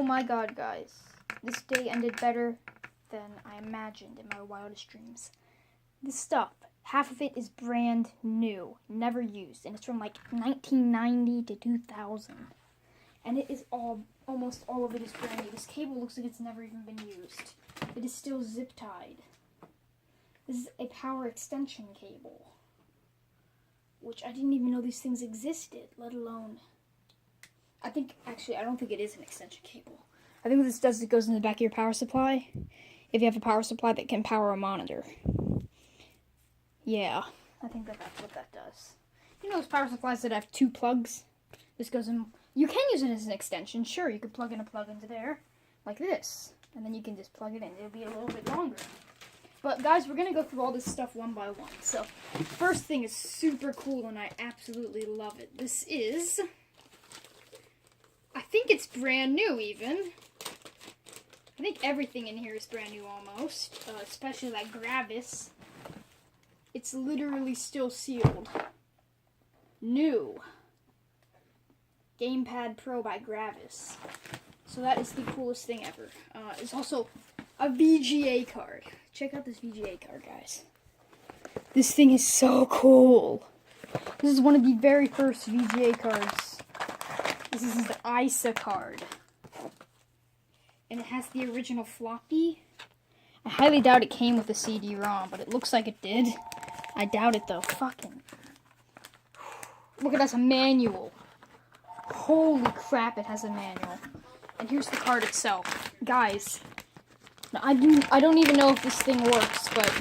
Oh my god, guys. This day ended better than I imagined in my wildest dreams. This stuff, half of it is brand new, never used, and it's from like 1990 to 2000. And it is almost all of it is brand new. This cable looks like it's never even been used. It is still zip tied. This is a power extension cable, which I didn't even know these things existed, let alone... I don't think it is an extension cable. I think what this does is it goes in the back of your power supply, if you have a power supply that can power a monitor. Yeah, I think that's what that does. You know those power supplies that have 2 plugs? This goes in... You can use it as an extension, sure. You could plug in a plug into there, like this. And then you can just plug it in. It'll be a little bit longer. But guys, we're going to go through all this stuff one by one. So, first thing is super cool and I absolutely love it. This is... I think it's brand new even. I think everything in here is brand new almost. Especially that Gravis. It's literally still sealed. New. Gamepad Pro by Gravis. So that is the coolest thing ever. It's also a VGA card. Check out this VGA card, guys. This thing is so cool. This is one of the very first VGA cards. This is the ISA card. And it has the original floppy. I highly doubt it came with a CD-ROM, but it looks like it did. I doubt it though. Fucking. Look at that, a manual. Holy crap, it has a manual. And here's the card itself. Guys, I don't even know if this thing works, but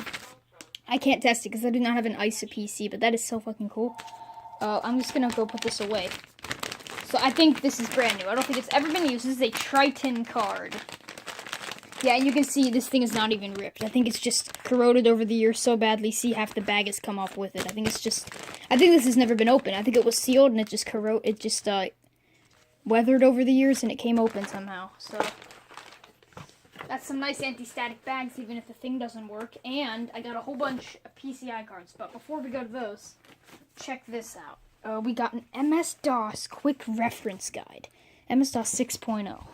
I can't test it because I do not have an ISA PC, but that is so fucking cool. I'm just gonna go put this away. So I think this is brand new. I don't think it's ever been used. This is a Triton card. Yeah, and you can see this thing is not even ripped. I think it's just corroded over the years so badly. See, half the bag has come off with it. I think this has never been opened. I think it was sealed and it just weathered over the years and it came open somehow. So that's some nice anti-static bags even if the thing doesn't work. And I got a whole bunch of PCI cards. But before we go to those, check this out. We got an MS-DOS quick reference guide. MS-DOS 6.0.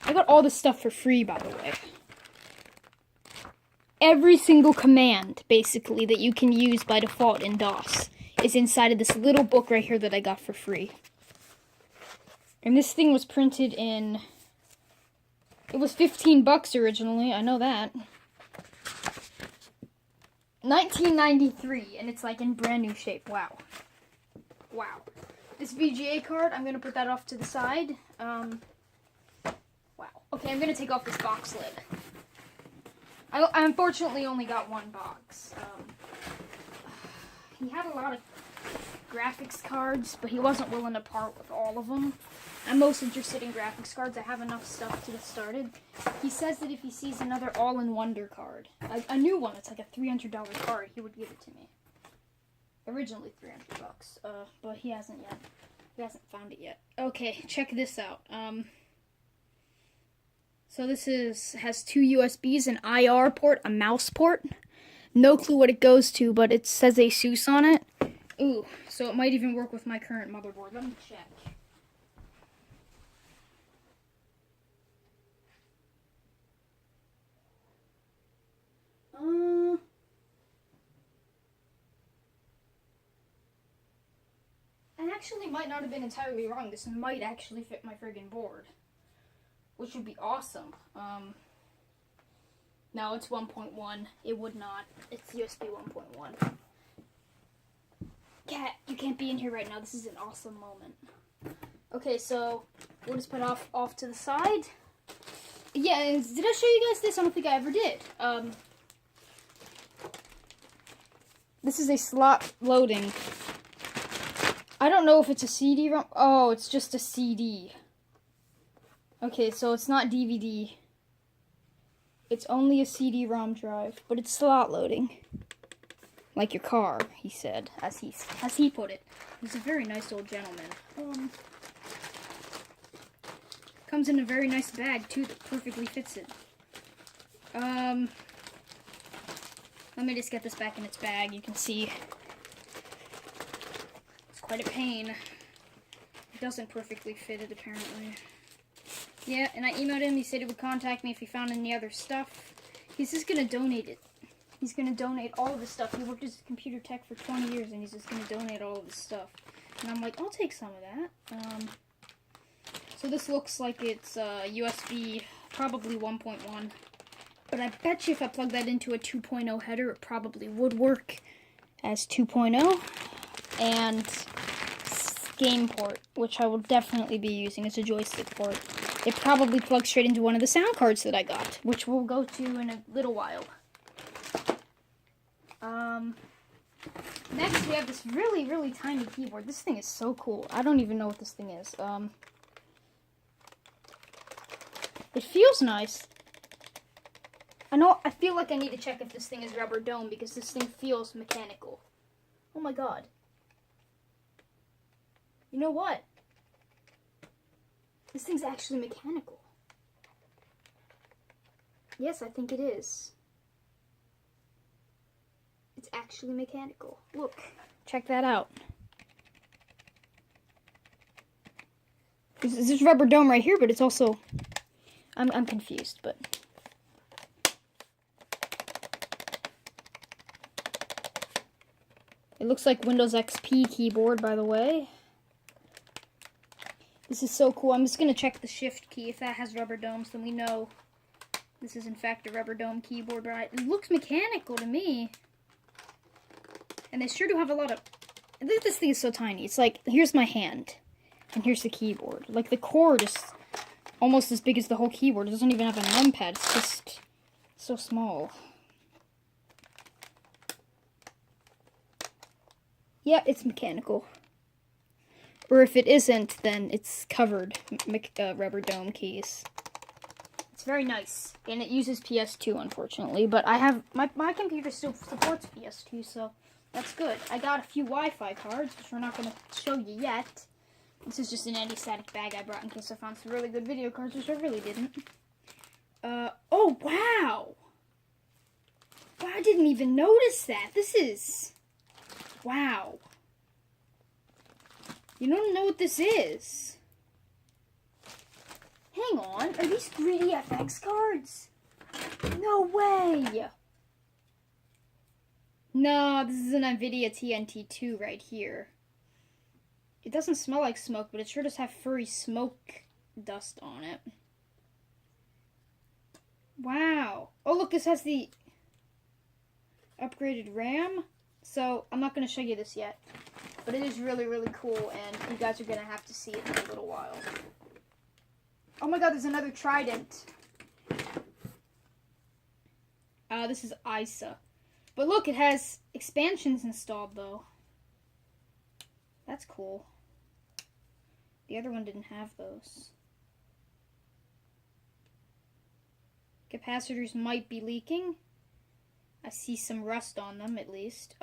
I got all this stuff for free, by the way. Every single command, basically, that you can use by default in DOS is inside of this little book right here that I got for free. And this thing was printed in... It was $15 originally, I know that. 1993, and it's like in brand new shape. Wow. Wow. This VGA card, I'm going to put that off to the side. Wow. Okay, I'm going to take off this box lid. I unfortunately only got one box. He had a lot of graphics cards, but he wasn't willing to part with all of them. I'm most interested in graphics cards. I have enough stuff to get started. He says that if he sees another All-in-Wonder card, a new one that's like a $300 card, he would give it to me. Originally $300, but he hasn't yet. He hasn't found it yet. Okay, check this out. So this has 2 USBs, an IR port, a mouse port. No clue what it goes to, but it says ASUS on it. Ooh, so it might even work with my current motherboard. Let me check. I actually might not have been entirely wrong. This might actually fit my friggin' board, which would be awesome. No, it's 1.1. It would not. It's USB 1.1. Cat, you can't be in here right now. This is an awesome moment. Okay, so we'll just put off to the side. Yeah, did I show you guys this? I don't think I ever did. This is a slot loading. I don't know if it's a CD-ROM. Oh, it's just a CD. Okay, so it's not DVD. It's only a CD-ROM drive, but it's slot loading. Like your car, he said, as he put it. He's a very nice old gentleman. Comes in a very nice bag, too, that perfectly fits it. Let me just get this back in its bag. You can see it's quite a pain. doesn't perfectly fit it, apparently. Yeah, and I emailed him. He said he would contact me if he found any other stuff. He's just going to donate it. He's going to donate all of his stuff. He worked as a computer tech for 20 years, and he's just going to donate all of his stuff. And I'm like, I'll take some of that. So this looks like it's USB, probably 1.1. But I bet you if I plug that into a 2.0 header, it probably would work as 2.0. And game port, which I will definitely be using as a joystick port. It probably plugs straight into one of the sound cards that I got, which we'll go to in a little while. Next we have this really, really tiny keyboard. This thing is so cool. I don't even know what this thing is. It feels nice. I feel like I need to check if this thing is rubber dome because this thing feels mechanical. Oh my god. You know what? This thing's actually mechanical. Yes, I think it is. It's actually mechanical. Look, check that out. This is rubber dome right here, but it's also... I'm confused, but... It looks like Windows XP keyboard, by the way. This is so cool. I'm just going to check the shift key. If that has rubber domes, then we know this is in fact a rubber dome keyboard, right? It looks mechanical to me. And they sure do have a lot of... Look, this thing is so tiny. It's like, here's my hand. And here's the keyboard. Like, the cord is almost as big as the whole keyboard. It doesn't even have a numpad. It's just so small. Yeah, it's mechanical. Or if it isn't, then it's covered rubber dome keys. It's very nice. And it uses PS2, unfortunately. But I have... My computer still supports PS2, so... That's good. I got a few Wi-Fi cards, which we're not going to show you yet. This is just an anti-static bag I brought in case I found some really good video cards, which I really didn't. Oh, wow! Wow, I didn't even notice that. This is... Wow. You don't know what this is. Hang on. Are these 3DFX cards? No way! No, this is an NVIDIA TNT2 right here. It doesn't smell like smoke, but it sure does have furry smoke dust on it. Wow. Oh, look, this has the upgraded RAM. So, I'm not going to show you this yet. But it is really, really cool, and you guys are going to have to see it in a little while. Oh my god, there's another Trident. This is ISA. But look, it has expansions installed, though. That's cool. The other one didn't have those. Capacitors might be leaking. I see some rust on them, at least.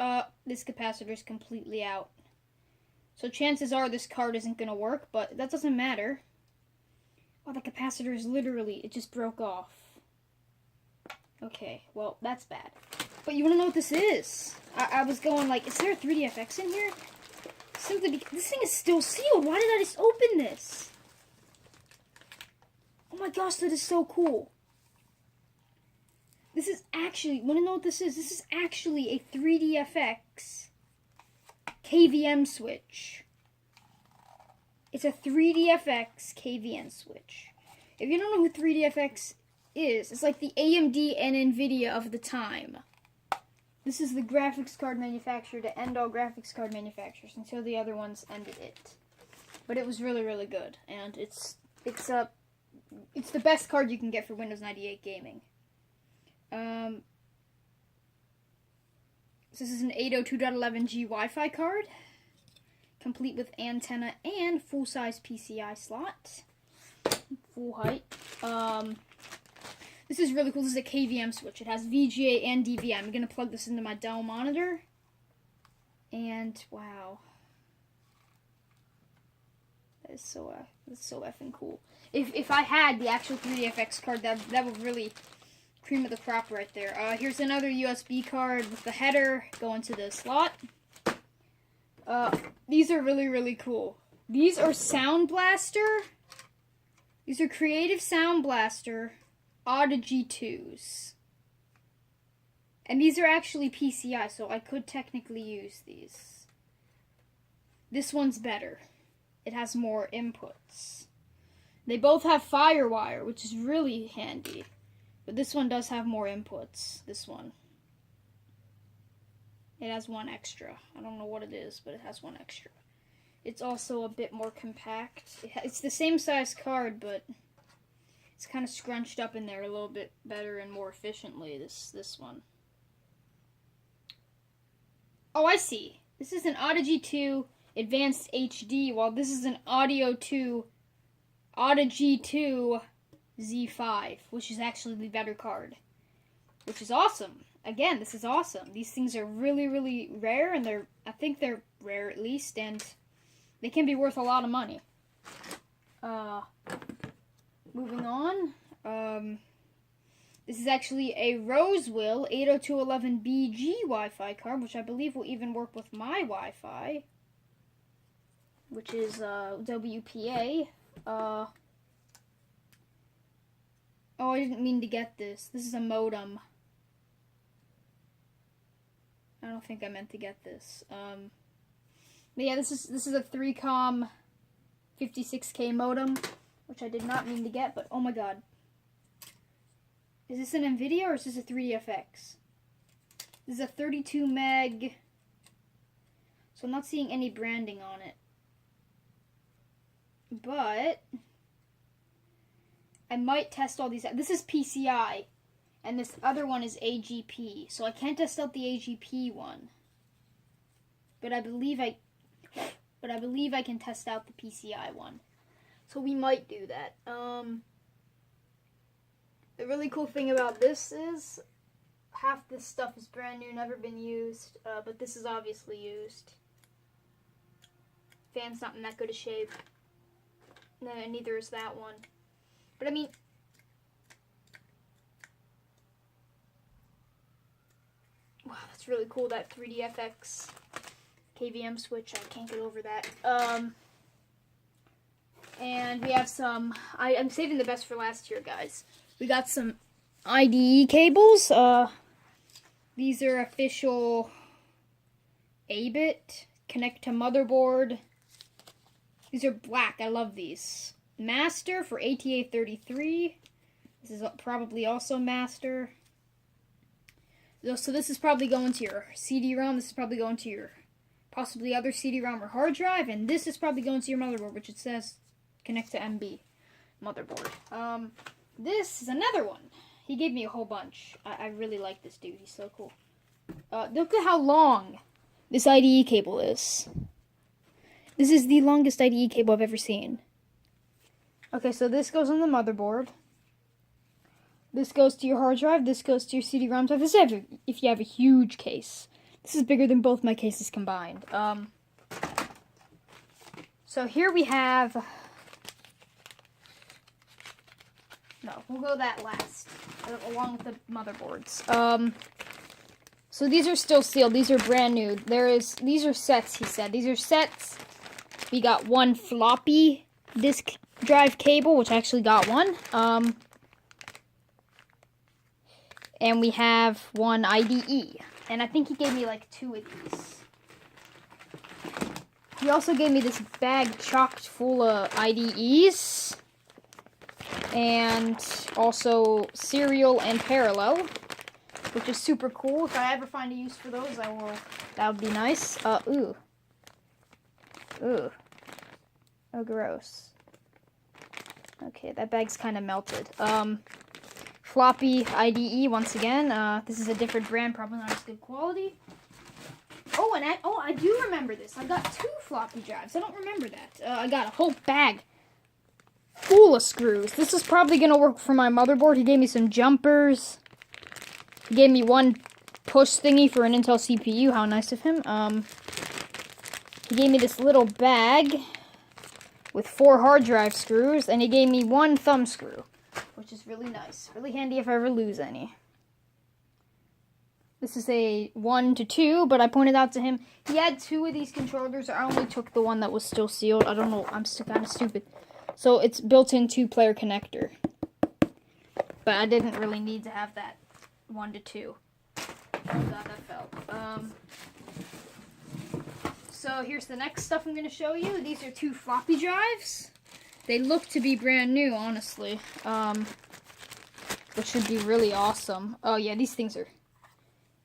This capacitor's completely out. So chances are this card isn't going to work, but that doesn't matter. Oh, the capacitor is literally, it just broke off. Okay, well, that's bad. But you want to know what this is? I was going like, is there a 3DFX in here? Simply because this thing is still sealed. Why did I just open this? Oh my gosh, that is so cool. This is actually, want to know what this is? This is actually a 3DFX KVM switch. It's a 3DFX KVM switch. If you don't know who 3DFX is, it's like the AMD and NVIDIA of the time. This is the graphics card manufacturer to end all graphics card manufacturers until the other ones ended it. But it was really, really good, and it's the best card you can get for Windows 98 gaming. This is an 802.11g Wi-Fi card, complete with antenna and full-size PCI slot, full height. This is really cool. This is a KVM switch. It has VGA and DVI. I'm going to plug this into my Dell monitor. And, wow. That's so effing cool. If I had the actual 3DFX card, that would really cream of the crop right there. Here's another USB card with the header going to the slot. These are really, really cool. These are Sound Blaster. These are Creative Sound Blaster Audigy 2s. And these are actually PCI, so I could technically use these. This one's better. It has more inputs. They both have Firewire, which is really handy. But this one does have more inputs. This one. It has one extra. I don't know what it is, but it has one extra. It's also a bit more compact. It's the same size card, but it's kind of scrunched up in there a little bit better and more efficiently, this one. Oh, I see. This is an Audigy 2 Advanced HD, while this is an Audigy 2 Z5, which is actually the better card, which is awesome. Again, this is awesome. These things are really, really rare, and I think they're rare at least, and they can be worth a lot of money. Moving on. This is actually a Rosewill 802.11bg Wi-Fi card, which I believe will even work with my Wi-Fi, which is WPA. Oh, I didn't mean to get this. This is a modem. I don't think I meant to get this. But yeah, this is a 3Com 56K modem, which I did not mean to get, but oh my god. Is this an NVIDIA or is this a 3DFX? This is a 32 meg, so I'm not seeing any branding on it. But I might test all these out. This is PCI, and this other one is AGP, so I can't test out the AGP one. But I believe I can test out the PCI one. So we might do that. The really cool thing about this is half this stuff is brand new, never been used, but this is obviously used. Fan's not in that good a shape. No, neither is that one. But I mean, wow, that's really cool, that 3DFX KVM switch. I can't get over that. And we have some, I'm saving the best for last here, guys. We got some IDE cables. These are official A-bit. Connect to motherboard. These are black. I love these. Master for ATA33. This is probably also master. So this is probably going to your CD-ROM. This is probably going to your possibly other CD-ROM or hard drive. And this is probably going to your motherboard, which it says connect to MB motherboard. This is another one. He gave me a whole bunch. I really like this dude. He's so cool. Look at how long this IDE cable is. This is the longest IDE cable I've ever seen. Okay, so this goes on the motherboard. This goes to your hard drive. This goes to your CD-ROM drive. This is if you have a huge case. This is bigger than both my cases combined. So here we have... No, we'll go that last, along with the motherboards. So these are still sealed. These are brand new. These are sets, he said. These are sets. We got one floppy disk drive cable, which I actually got one. And we have one IDE. And I think he gave me like 2 of these. He also gave me this bag chocked full of IDEs. And also serial and parallel, which is super cool. If I ever find a use for those, I will. That would be nice. Ooh. Oh, gross. Okay, that bag's kind of melted. Floppy IDE once again. This is a different brand, probably not as good quality. Oh, and I do remember this. I got 2 floppy drives. I don't remember that. I got a whole bag full of screws. This is probably going to work for my motherboard. He gave me some jumpers. He gave me one push thingy for an Intel CPU. How nice of him. He gave me this little bag with 4 hard drive screws, and he gave me 1 thumb screw, which is really nice. Really handy if I ever lose any. This is a 1 to 2, but I pointed out to him he had 2 of these controllers. I only took the one that was still sealed. I don't know. I'm still kind of stupid. So it's built-in 2-player connector. But I didn't really need to have that 1 to 2. Oh god, that fell. So here's the next stuff I'm going to show you. These are 2 floppy drives. They look to be brand new, honestly. Which should be really awesome. Oh yeah, these things are...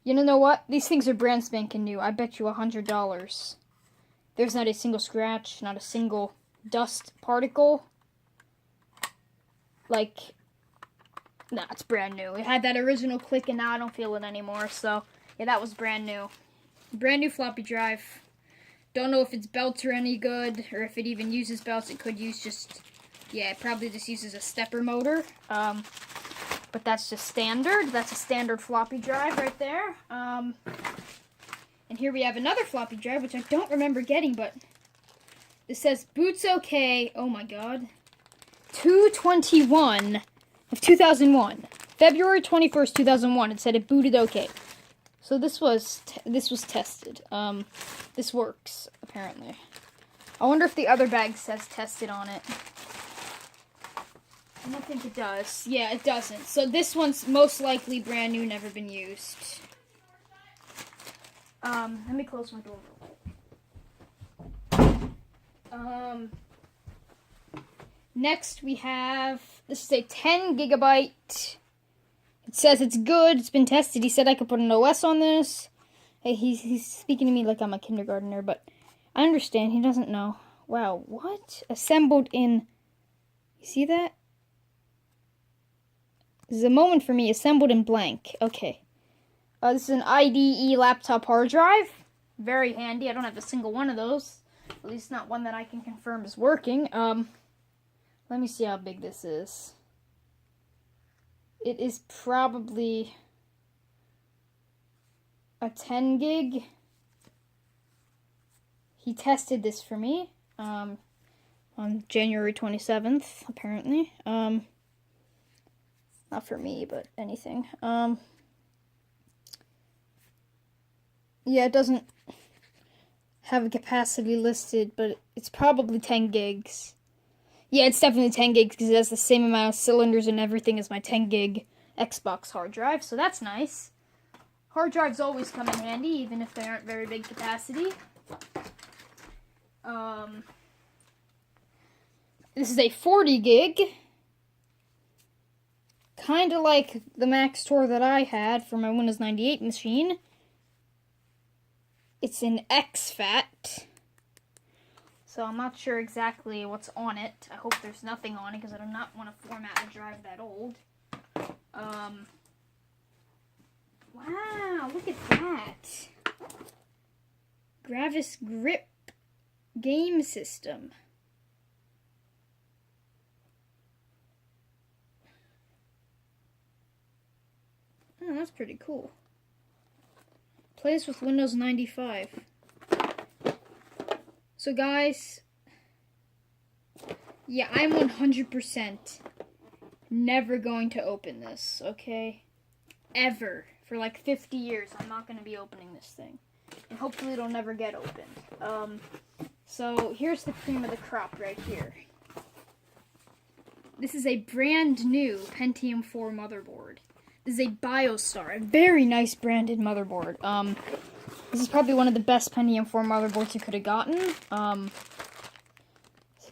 You know what? These things are brand spanking new. I bet you $100. There's not a single scratch, not a single dust particle. Like, nah, it's brand new. It had that original click and now I don't feel it anymore. So, yeah, that was brand new. Brand new floppy drive. Don't know if its belts are any good or if it even uses belts. It could use just, yeah, it probably just uses a stepper motor. But that's just standard. That's a standard floppy drive right there. And here we have another floppy drive, which I don't remember getting, but this says Boots OK. Oh my god. 2/21 of 2001. February 21st, 2001. It said it booted OK. So this was tested. This works, apparently. I wonder if the other bag says tested on it. I don't think it does. Yeah, it doesn't. So this one's most likely brand new, never been used. Let me close my door real quick. Next we have, this is a 10 gigabyte. It says it's good, it's been tested. He said I could put an OS on this. Hey, he's speaking to me like I'm a kindergartner, but I understand, he doesn't know. Wow, what? Assembled in, you see that? This is a moment for me, assembled in blank. Okay. This is an IDE laptop hard drive. Very handy. I don't have a single one of those. At least not one that I can confirm is working. Let me see how big this is. It is probably a 10 gig. He tested this for me on January 27th, apparently. Not for me, but anything. Yeah, it doesn't have a capacity listed, but it's probably 10 gigs. Yeah, it's definitely 10 gigs because it has the same amount of cylinders and everything as my 10 gig Xbox hard drive, so that's nice. Hard drives always come in handy, even if they aren't very big capacity. This is a 40 gig. Kind of like the Maxtor that I had for my Windows 98 machine. It's an exFAT. So I'm not sure exactly what's on it. I hope there's nothing on it because I do not want to format a drive that old. Wow, look at that. Gravis Grip game system. Oh, that's pretty cool. Plays with Windows 95. So guys, yeah, I'm 100% never going to open this, okay? Ever. For like 50 years, I'm not going to be opening this thing. And hopefully it'll never get opened. So here's the cream of the crop right here. This is a brand new Pentium 4 motherboard. This is a BioStar, a very nice branded motherboard. This is probably one of the best Pentium 4 motherboards you could have gotten. It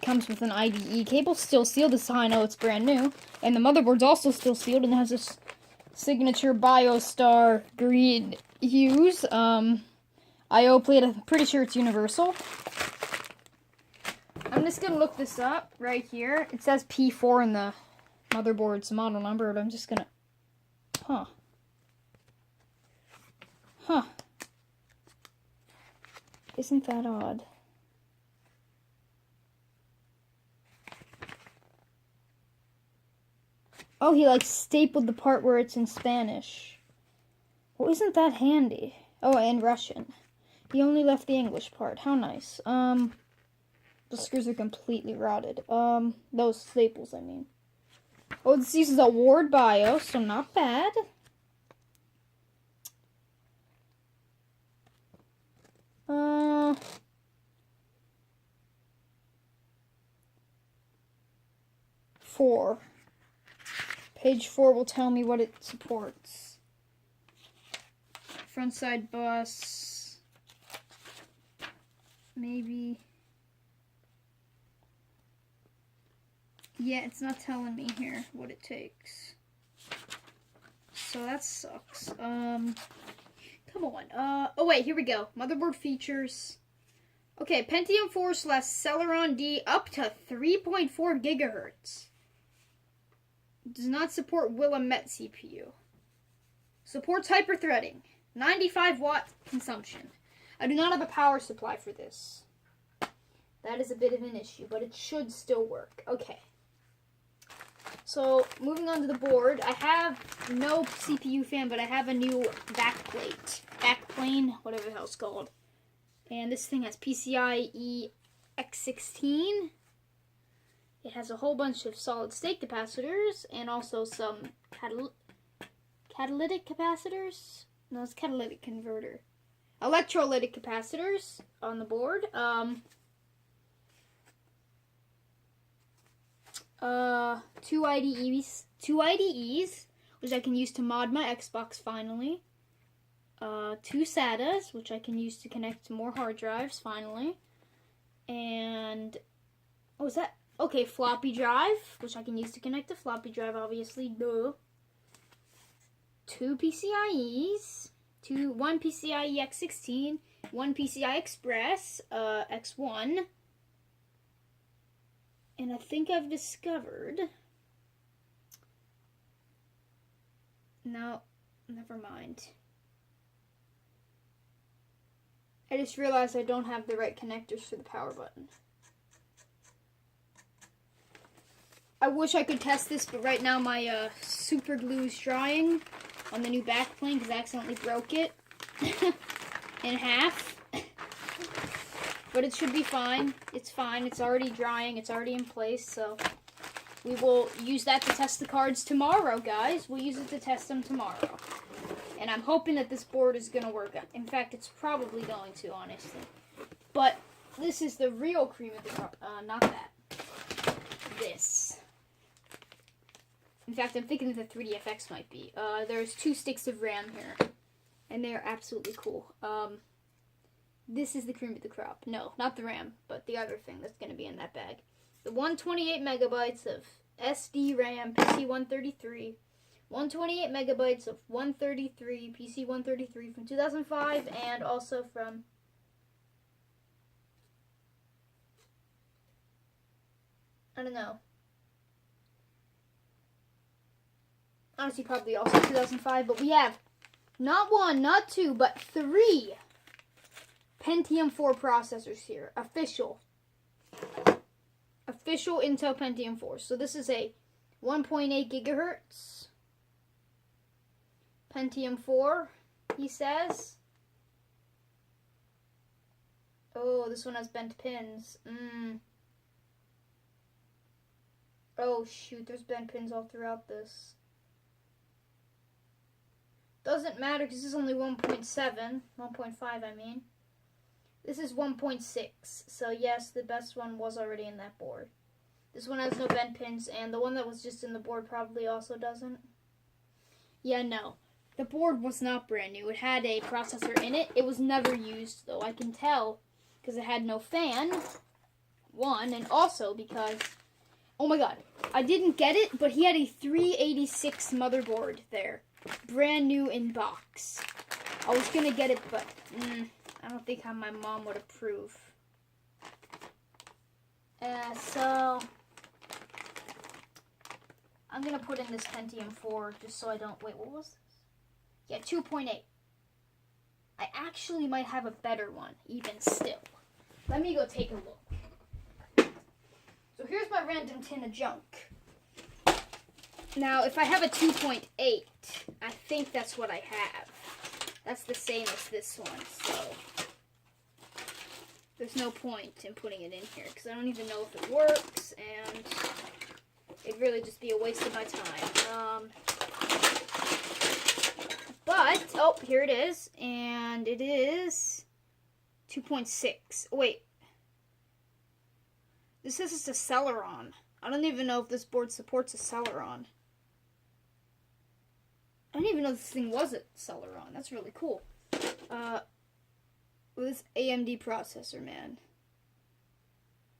comes with an IDE cable, still sealed. This is how I know it's brand new. And the motherboard's also still sealed and has this signature BioStar green hues. I/O plate, I'm pretty sure it's universal. I'm just going to look this up right here. It says P4 in the motherboard's model number, but I'm just going to... Huh. Isn't that odd? Oh, he like stapled the part where it's in Spanish. Well, isn't that handy? Oh, and Russian. He only left the English part. How nice. The screws are completely rotted. Those staples, I mean. Oh, this uses a Ward BIOS, so not bad. Uh, four. Page 4 will tell me what it supports. Front side bus. Maybe. Yeah, it's not telling me here what it takes. So that sucks. Come on. Oh wait, here we go. Motherboard features. Okay, Pentium 4 / Celeron D up to 3.4 gigahertz. Does not support Willamette CPU. Supports hyperthreading. 95 watt consumption. I do not have a power supply for this. That is a bit of an issue, but it should still work. Okay. So, moving on to the board, I have no CPU fan, but I have a new backplane, whatever the hell it's called. And this thing has PCIe X16. It has a whole bunch of solid-state capacitors, and also some catalytic capacitors. No, it's catalytic converter. Electrolytic capacitors on the board. Two IDEs, which I can use to mod my Xbox finally. Two SATAs, which I can use to connect to more hard drives finally. And, what was that? Okay, floppy drive, which I can use to connect to floppy drive, obviously, duh. Two PCIEs, one PCIe X16, one PCI Express, X1. And I think I've discovered... No, never mind. I just realized I don't have the right connectors for the power button. I wish I could test this, but right now my super glue is drying on the new backplane because I accidentally broke it in half. But it should be fine. It's fine. It's already drying. It's already in place. So we will use that to test the cards tomorrow, guys. We'll use it to test them tomorrow. And I'm hoping that this board is going to work. In fact, it's probably going to, honestly. But this is the real cream of the crop. Not that. This. In fact, I'm thinking that the 3DFX might be. There's 2 sticks of RAM here. And they are absolutely cool. This is the cream of the crop. No, not the RAM, but the other thing that's going to be in that bag. The 128 megabytes of SD RAM PC133. 128 megabytes of 133 PC133 from 2005 and also from... I don't know. Honestly, probably also 2005, but we have not 1, not 2, but 3 Pentium 4 processors here. Official Intel Pentium 4. So this is a 1.8 gigahertz Pentium 4, he says. Oh, this one has bent pins. Oh, shoot, there's bent pins all throughout this. Doesn't matter because this is only 1.7. 1.5, I mean. This is 1.6. So, yes, the best one was already in that board. This one has no bent pins, and the one that was just in the board probably also doesn't. Yeah, no. The board was not brand new. It had a processor in it. It was never used, though. I can tell because it had no fan. One, and also because... Oh my god. I didn't get it, but he had a 386 motherboard there. Brand new in box. I was going to get it, but I don't think how my mom would approve. So... I'm going to put in this Pentium 4 just so I don't... Wait, what was this? Yeah, 2.8. I actually might have a better one, even still. Let me go take a look. So here's my random tin of junk. Now, if I have a 2.8, I think that's what I have. That's the same as this one, so... There's no point in putting it in here, because I don't even know if it works, and... It'd really just be a waste of my time. But, oh, here it is. And it is 2.6. Wait. This says it's a Celeron. I don't even know if this board supports a Celeron. I didn't even know this thing was a Celeron. That's really cool. With this AMD processor, man.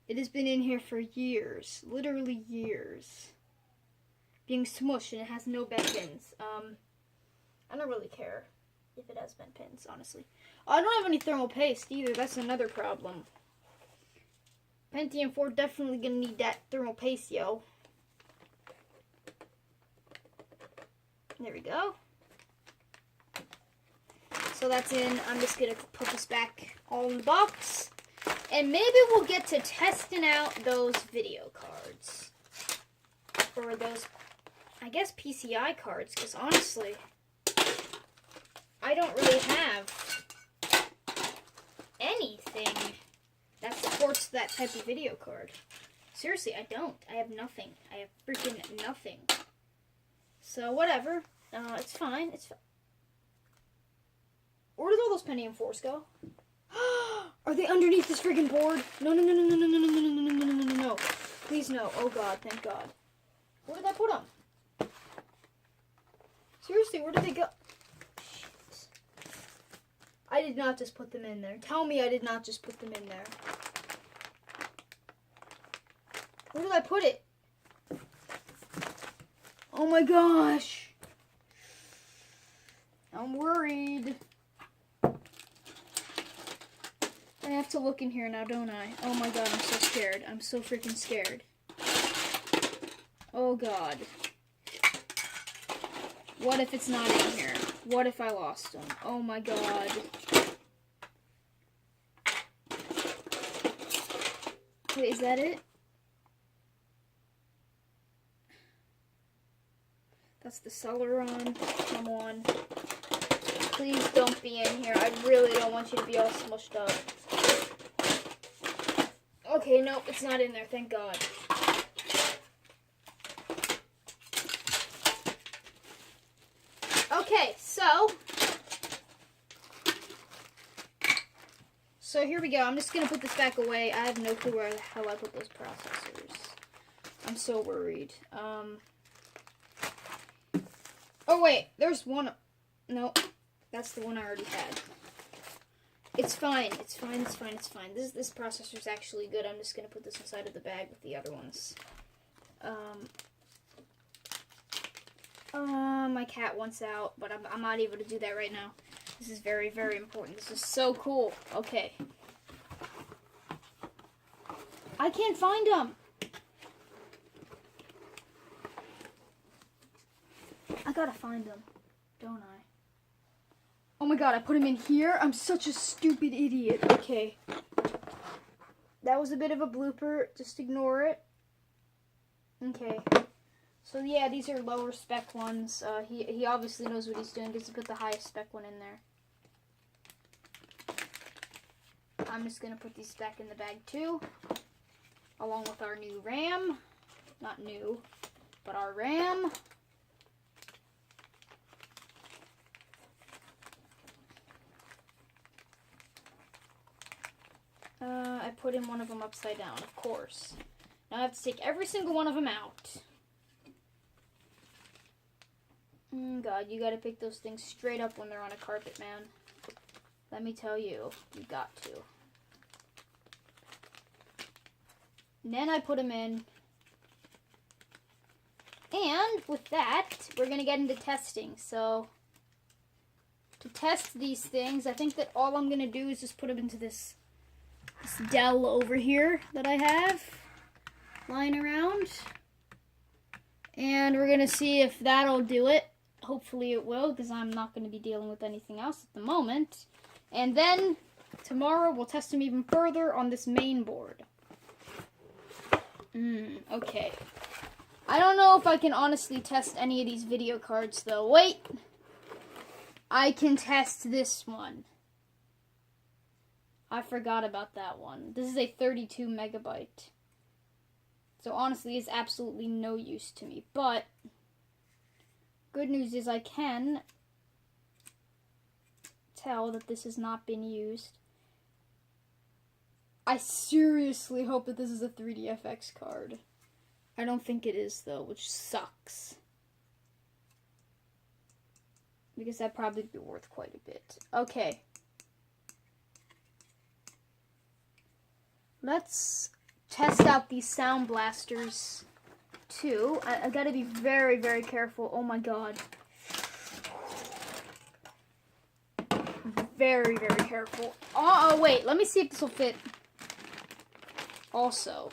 It has been in here for years. Literally years. Being smushed, and it has no bent pins. I don't really care if it has bent pins, honestly. I don't have any thermal paste either. That's another problem. Pentium 4 definitely gonna need that thermal paste, yo. There we go. So that's in. I'm just gonna put this back all in the box. And maybe we'll get to testing out those video cards. Or those, I guess, PCI cards. Because honestly, I don't really have anything that supports that type of video card. Seriously, I don't. I have nothing. I have freaking nothing. So, whatever. It's fine. It's fine. Where did all those Pentium 4s go? Are they underneath this friggin' board? No, no, no, no, no, no, no, no, no, no, no, no, no, no, no. Please no. Oh, God. Thank God. Where did I put them? Seriously, where did they go? Shit. I did not just put them in there. Tell me I did not just put them in there. Where did I put it? Oh, my gosh. I'm worried. I have to look in here now, don't I? Oh my God, I'm so scared. I'm so freaking scared. Oh God. What if it's not in here? What if I lost them? Oh my God. Wait, is that it? That's the Celeron. Come on. Please don't be in here. I really don't want you to be all smushed up. Okay, nope, it's not in there. Thank God. Okay, so here we go. I'm just gonna put this back away. I have no clue where the hell I put those processors. I'm so worried. Oh wait, there's one. Nope. That's the one I already had. It's fine. It's fine. It's fine. It's fine. This processor's actually good. I'm just gonna put this inside of the bag with the other ones. My cat wants out, but I'm not able to do that right now. This is very, very important. This is so cool. Okay. I can't find them. I gotta find them, don't I? Oh my God, I put him in here? I'm such a stupid idiot. Okay. That was a bit of a blooper. Just ignore it. Okay. So yeah, these are lower spec ones. He obviously knows what he's doing because he put the highest spec one in there. I'm just going to put these back in the bag too. Along with our new RAM. Not new, but our RAM. I put in one of them upside down, of course. Now I have to take every single one of them out. God, you gotta pick those things straight up when they're on a carpet, man. Let me tell you, you got to. And then I put them in. And with that, we're gonna get into testing. So, to test these things, I think that all I'm gonna do is just put them into this Dell over here that I have lying around. And we're going to see if that'll do it. Hopefully it will, because I'm not going to be dealing with anything else at the moment. And then tomorrow we'll test them even further on this main board. Okay. I don't know if I can honestly test any of these video cards though. Wait! I can test this one. I forgot about that one. This is a 32 megabyte. So honestly, it's absolutely no use to me. But, good news is I can tell that this has not been used. I seriously hope that this is a 3DFX card. I don't think it is, though, which sucks. Because that'd probably be worth quite a bit. Okay. Let's test out these sound blasters, too. I gotta be very, very careful. Oh my god. Very, very careful. Oh, wait. Let me see if this will fit. Also.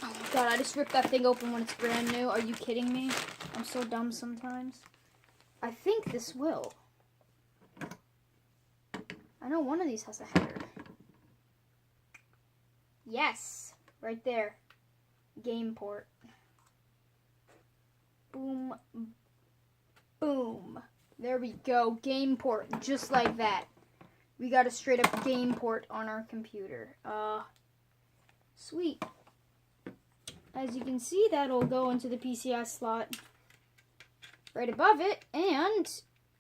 Oh my god, I just ripped that thing open when it's brand new. Are you kidding me? I'm so dumb sometimes. I think this will. I know one of these has a header. Yes. Right there. Game port. Boom. Boom. There we go. Game port. Just like that. We got a straight up game port on our computer. Sweet. As you can see, that'll go into the PCI slot right above it. And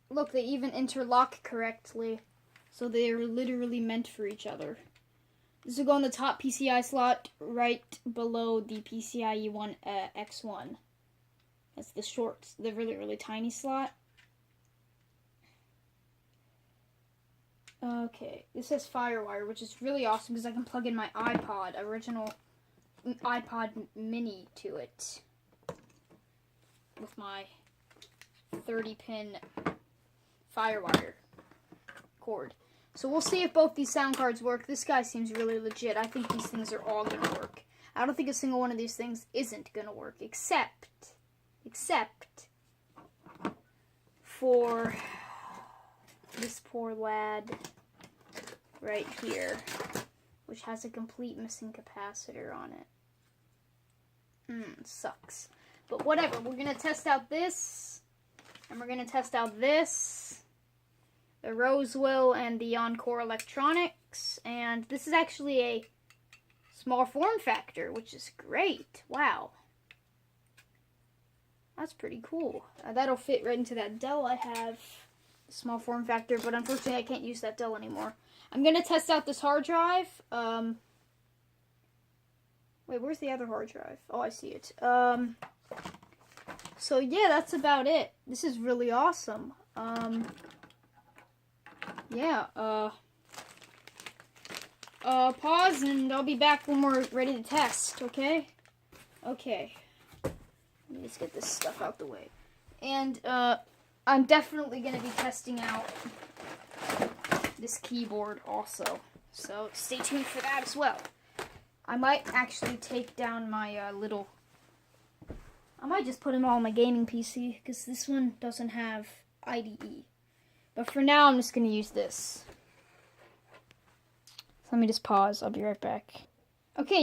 look, they even interlock correctly. So they're literally meant for each other. This will go in the top PCI slot right below the PCIe X1. That's the short, the really, really tiny slot. Okay, this has FireWire, which is really awesome because I can plug in my original iPod mini to it with my 30-pin FireWire cord. So we'll see if both these sound cards work. This guy seems really legit. I think these things are all going to work. I don't think a single one of these things isn't going to work, except for this poor lad right here, which has a complete missing capacitor on it. Sucks. But whatever, we're going to test out this, and we're going to test out this, the Rosewill and the Encore Electronics, and this is actually a small form factor, which is great. Wow. That's pretty cool. That'll fit right into that Dell I have, small form factor, but unfortunately I can't use that Dell anymore. I'm going to test out this hard drive. Wait, where's the other hard drive? Oh, I see it. So yeah, that's about it. This is really awesome. Yeah, pause and I'll be back when we're ready to test, okay? Okay. Let me just get this stuff out the way. And, I'm definitely going to be testing out this keyboard also. So, stay tuned for that as well. I might actually take down my, I might just put them all on my gaming PC, because this one doesn't have IDE. But for now, I'm just going to use this. So let me just pause. I'll be right back. Okay.